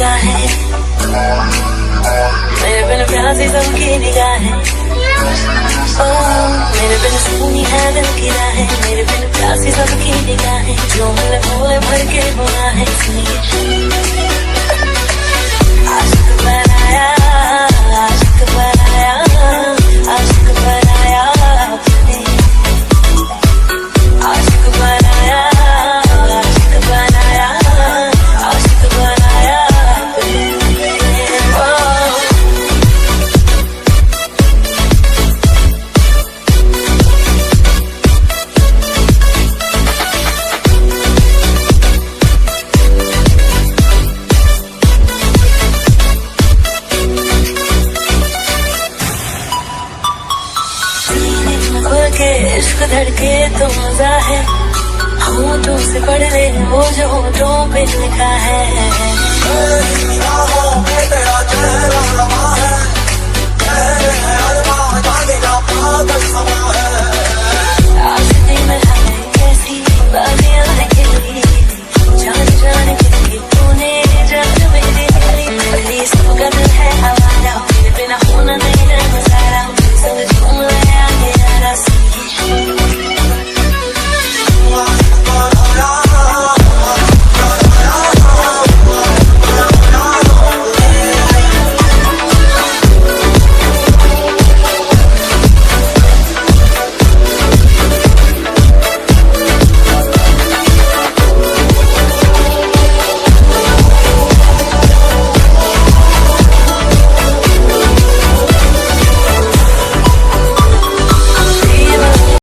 निगाहें, मेरे बिन प्यासी सबकी निगाहें, मेरे बिन सुनी है दिल की राहें, मेरे बिन प्यासी सबकी निगाहें, जो मिले भोले भर के गुनाहें सुनिए। आशिक बनाया, आशिक बनाया, आशिक बनाया आपने, आशिक बनाया, आशिक बनाया, आशिक बनाया आपने। के इश्क धड़के तो मजा है, होठों से पढ़ ले वो जो होठों पे लिखा है। तेरा चेहरा रवा है, तेरे अरमां जाने का पागल समा है।